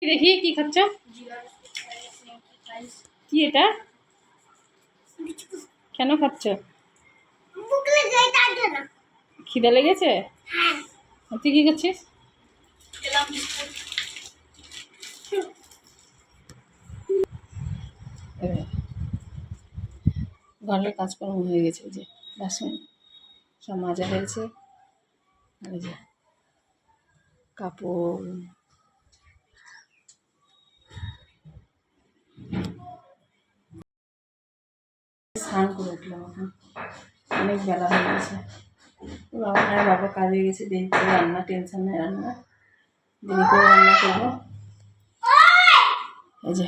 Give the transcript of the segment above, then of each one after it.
দেখি কি খাচ্ছ? কি এটা? কেন খাচ্ছ? খিদে লেগেছে? তুই কি খাচ্ছিস? ঘরের কাজকর্ম হয়ে গেছে, যে বাসন সব মাজা হয়েছে, আর যে কাপড় স্নান করে উঠলাম। এখন অনেক বেলা হয়ে গেছে। বাবা কাজে গেছে, দেরি করে রান্না, টেনশন নেই রান্না, দেরি করে রান্না করবো। এই যে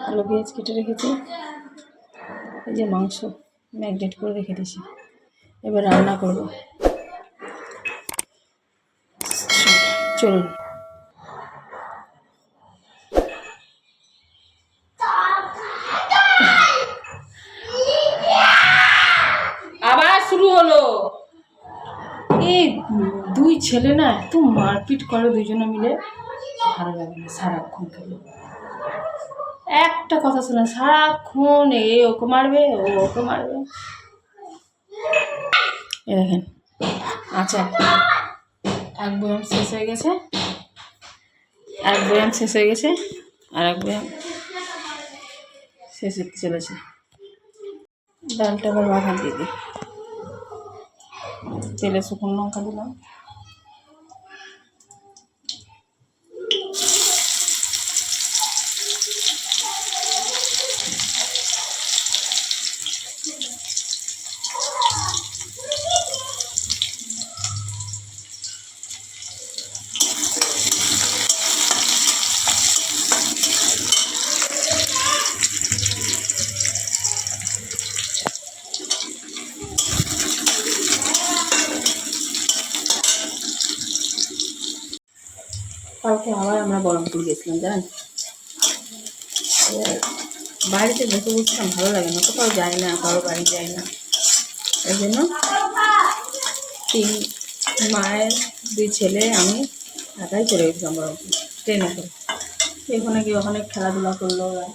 আলু পেঁয়াজ কেটে রেখেছি, এই যে মাংস ম্যাগনেট করে রেখে দিয়েছি, এবার রান্না করবো। চলুন। আবার শুরু হলো। এই দুই ছেলে না এত মারপিট করে, দুজনে মিলে, ভালো লাগে না। সারাক্ষণ খেলো, একটা কথা শোনা, সারাক্ষণ এ ওকে মারবে, ও ওকে মারবে। এ দেখেন, আচ্ছা, এক বয়াম শেষ হয়ে গেছে, আর এক বয়াম শেষ হতে চলেছে। ডালটা আবার বাগান দিয়ে দিই, তেলে শুকনো লঙ্কা দিলাম, কালকে আবার আমরা বহরমপুর গেছিলাম, জানেন। বাড়িতে বসে বসছিলাম, ভালো লাগে না, কোথাও যাই না, কারো বাড়ি যাই না। এই জন্য মায়ের দুই ছেলে, আমি একাই চলে গেছিলাম বহরমপুর ট্রেনে করে। এখানে গিয়ে ওখানে খেলাধুলা করলো ওরা।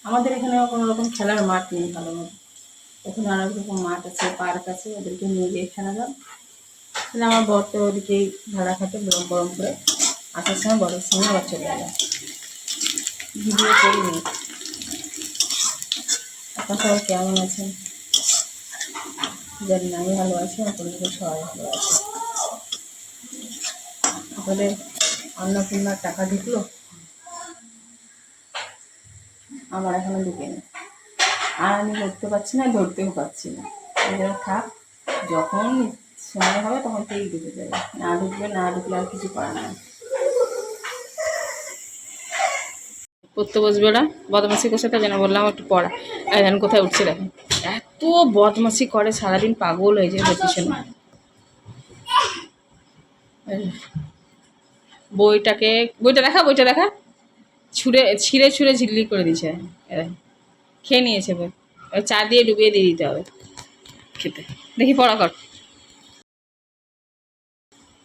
আমাদের এখানে কোনো রকম খেলার মাঠ নেই ভালো মতো, ওখানে অনেক রকম মাঠ আছে, পার্ক আছে, ওদেরকে নিয়ে গিয়ে খেলালাম। তাহলে আমার বর তো ওদিকেই ভাড়া খাটে বহরমপুরে, আসার সময় বরের সঙ্গে আবার চলে গেল। ভিডিও করিনি। আপনার সবাই কেমন আছেন জানি না, আমি ভালো আছি, আপনাদের সবাই ভালো আছে। আপনাদের অন্নপূর্ণার টাকা ঢুকলো? আমার এখনো ঢুকেনি, আর আমি ধরতে পারছি না, ধরতেও পারছি না। এরা থাক, যখন সময় হবে তখন তেই ঢুকে যাবে, না ঢুকলে আর কিছু করার নেই। পড়তে বসবে ওরা, বদমাসি করছে, তাই যেন বললাম একটু পড়া। এখন কোথায় উঠছে দেখেন, এত বদমাসি করে, সারাদিন পাগল হয়ে যায় পিছনে। বইটা দেখা ছিঁড়ে ঝিল্লি করে দিয়েছে, খেয়ে নিয়েছে বই, চা দিয়ে ডুবিয়ে দিয়ে দিতে হবে খেতে। দেখি পড়া কর,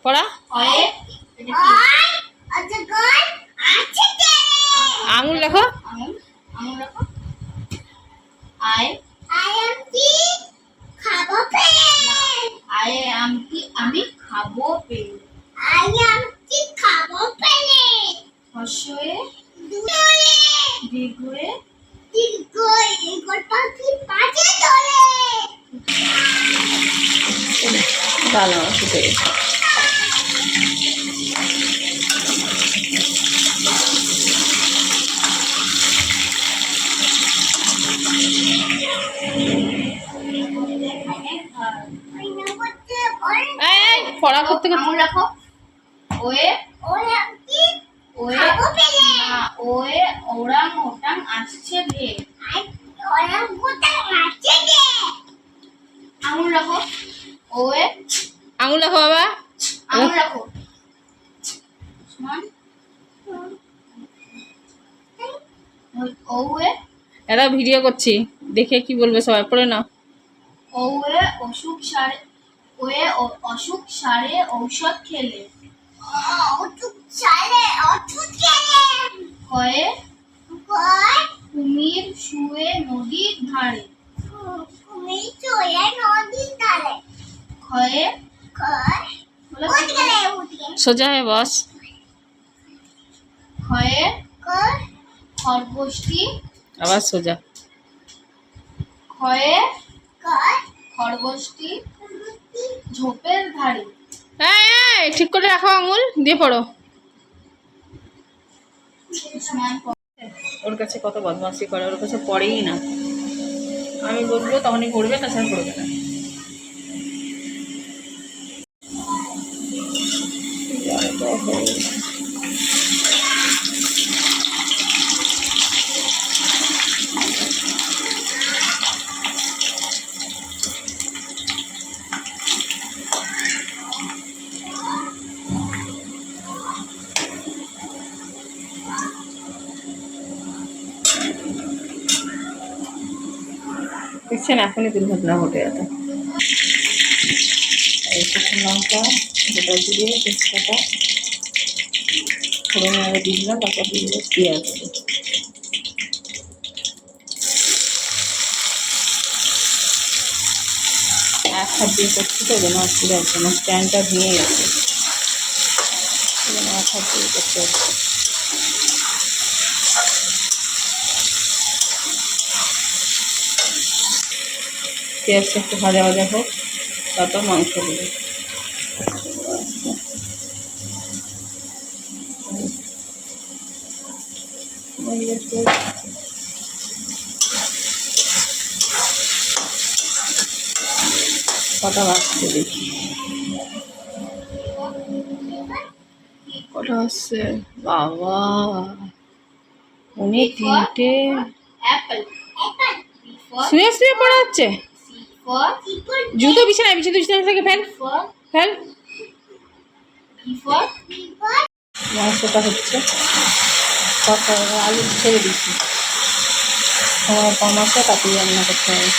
পড়া। আঙুল লেখো, আমি খাবো পেলে, হর্ষয়ে দীর্ঘয়ে ভালো শুতে গেছে। পড়া করতে আঙুল রাখো, ওয়ে ওরাং ওটাং আসছে রে, আঙুল রাখো, ওয়ে আঙুল রাখো বাবা, আঙুল রাখো। ওয়ে এরা ভিডিও করছি, দেখে কি বলবে সবাই, পড়ে নাও। ওয়ে অসুখ সারে ঔষধ খেলে, সোজা হয়ে বস। খয়ে খরগোশটি আবার সোজা। খয়ে খরগোশটি ঝোপের ধারে। এই, ঠিক করে রাখো আঙুল দিয়ে পড়ো। স্নান ওর কাছে কত বদমাশি করে, ওর কাছে পড়েই না। আমি বলবো তখনই পড়বে, তাছাড়া পড়বে না। দেখছেন, এখনই দুর্ঘটনা ঘটে যেত। এই শুকনো লঙ্কা, গোটা জিরে, তেজপাতা ফোড়নে আগে দিয়ে দিলাম, তারপর দিয়ে দিল পেঁয়াজ। এক হাত দিয়ে করছি তো, যেন অসুবিধা হচ্ছে না, স্ট্যান্ডটা ভেঙে গেছে, যেন এক হাত দিয়ে করতে হচ্ছে। পেঁয়াজটা একটু ভাজা ভাজা হোক, তারপর মাংস দেবো। কটা বাজছে দেখি, কটা আসছে বাবা, অনেক তিনটে। অ্যাপল শুয়ে শুয়ে পড়া হচ্ছে। জুতো বিছানায়, বিছানা থেকে ফেল ফেল। মাংসটা হচ্ছে, আলু ছেড়ে দিচ্ছি, সময় কম আছে, তাতেই রান্না করতে হবে।